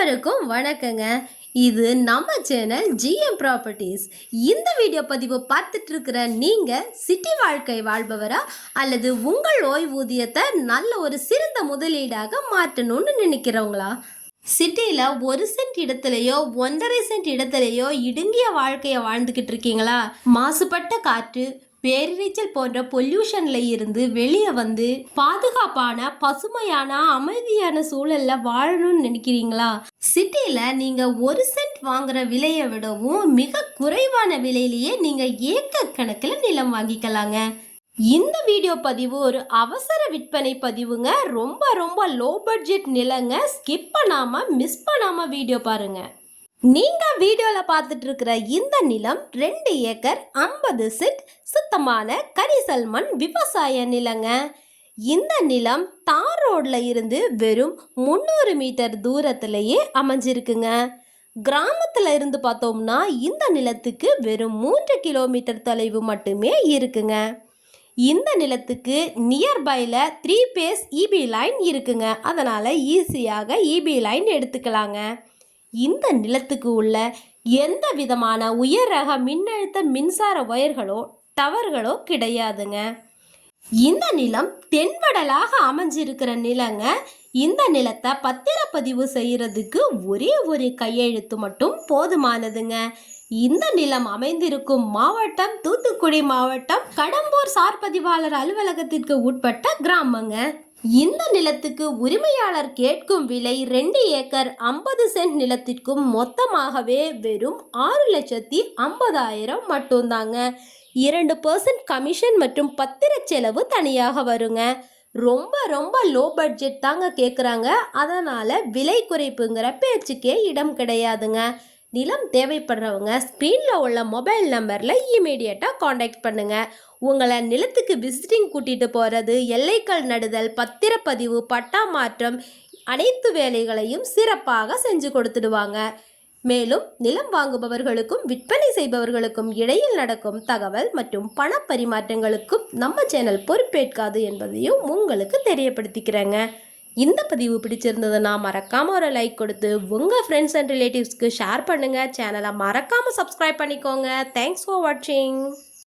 அனைவருக்கும் வணக்கங்க. இது நம்ம சேனல் ஜிஎம் ப்ராப்பர்ட்டிஸ். இந்த வீடியோ பதிவு பார்த்துட்டு இருக்கிற நீங்க சிட்டி வாழ்க்கை வாழ்பவரா அல்லது உங்கள் ஓய்வூதியத்தை நல்ல ஒரு சிறந்த முதலீடாக மாற்றணும்னு நினைக்கிறவங்களா? சிட்டியில் 1 சென்ட் இடத்துலையோ 1.5 சென்ட் இடத்துலையோ இடுங்கிய வாழ்க்கையை வாழ்ந்துக்கிட்டு இருக்கீங்களா? மாசுபட்ட காற்று, பேரிரைச்சல் போன்ற பொல்யூஷன்ல இருந்து வெளியே வந்து பாதுகாப்பான பசுமையான அமைதியான சூழல்ல வாழணும்னு நினைக்கிறீங்களா? சிட்டியில நீங்க 1 சென்ட் வாங்குற விலையை விடவும் மிக குறைவான விலையிலேயே நீங்க ஏக்கர் கணக்கில் நிலம் வாங்கிக்கலாங்க. இந்த வீடியோ பதிவு ஒரு அவசர விற்பனை பதிவுங்க. ரொம்ப ரொம்ப லோ பட்ஜெட் நிலங்க. ஸ்கிப் பண்ணாம மிஸ் பண்ணாம வீடியோ பாருங்க. நீங்க வீடியோல பார்த்துட்டு இருக்கிற இந்த நிலம் 2 ஏக்கர் 50 சென்ட் சுத்தமான கரிசல் மண் விவசாய நிலங்க. இந்த நிலம் தார் ரோட்ல இருந்து வெறும் 300 மீட்டர் தூரத்திலேயே அமைஞ்சிருக்குங்க. கிராமத்துல இருந்து பார்த்தோம்னா இந்த நிலத்துக்கு வெறும் 3 கிலோமீட்டர் தொலைவு மட்டுமே இருக்குங்க. இந்த நிலத்துக்கு நியர்பைல 3 பேஸ் இபி லைன் இருக்குங்க. அதனால ஈஸியாக இபி லைன் எடுத்துக்கலாங்க. இந்த நிலத்துக்கு உள்ள எந்த விதமான உயர் ரக மின்னழுத்த மின்சார ஒயர்களோ டவர்களோ கிடையாதுங்க. இந்த நிலம் தென்வடலாக அமைஞ்சிருக்கிற நிலங்க. இந்த நிலத்தை பத்திரப்பதிவு செய்யறதுக்கு ஒரே ஒரு கையெழுத்து மட்டும் போதுமானதுங்க. இந்த நிலம் அமைந்திருக்கும் மாவட்டம் தூத்துக்குடி மாவட்டம், கடம்பூர் சார்பதிவாளர் அலுவலகத்திற்கு உட்பட்ட கிராமங்க. இந்த நிலத்துக்கு உரிமையாளர் கேட்கும் விலை 2 ஏக்கர் 50 சென்ட் நிலத்திற்கும் மொத்தமாகவே வெறும் 6,50,000 மட்டும்தாங்க. 2% கமிஷன் மற்றும் பத்திர செலவு தனியாக வருங்க. ரொம்ப ரொம்ப லோ பட்ஜெட் தாங்க கேட்குறாங்க. அதனால் விலை குறைப்புங்கிற பேச்சுக்கே இடம் கிடையாதுங்க. நிலம் தேவைப்படுறவங்க ஸ்க்ரீனில் உள்ள மொபைல் நம்பரில் இமீடியட்டாக காண்டாக்ட் பண்ணுங்கள். உங்களை நிலத்துக்கு விசிட்டிங் கூட்டிகிட்டு போகிறது, எல்லைக்கல் நடுதல், பத்திரப்பதிவு, பட்டா மாற்றம் அனைத்து வேலைகளையும் சிறப்பாக செஞ்சு கொடுத்துடுவாங்க. மேலும் நிலம் வாங்குபவர்களுக்கும் விற்பனை செய்பவர்களுக்கும் இடையில் நடக்கும் தகவல் மற்றும் பண பரிமாற்றங்களுக்கும் நம்ம சேனல் பொறுப்பேற்காது என்பதையும் உங்களுக்கு தெரியப்படுத்திக்கிறேங்க. இந்த பதிவு பிடிச்சிருந்ததுன்னா மறக்காமல் ஒரு லைக் கொடுத்து உங்கள் ஃப்ரெண்ட்ஸ் அண்ட் ரிலேட்டிவ்ஸ்க்கு ஷேர் பண்ணுங்கள். சேனலை மறக்காமல் சப்ஸ்கிரைப் பண்ணிக்கோங்க. தேங்க்ஸ் ஃபார் வாட்சிங்.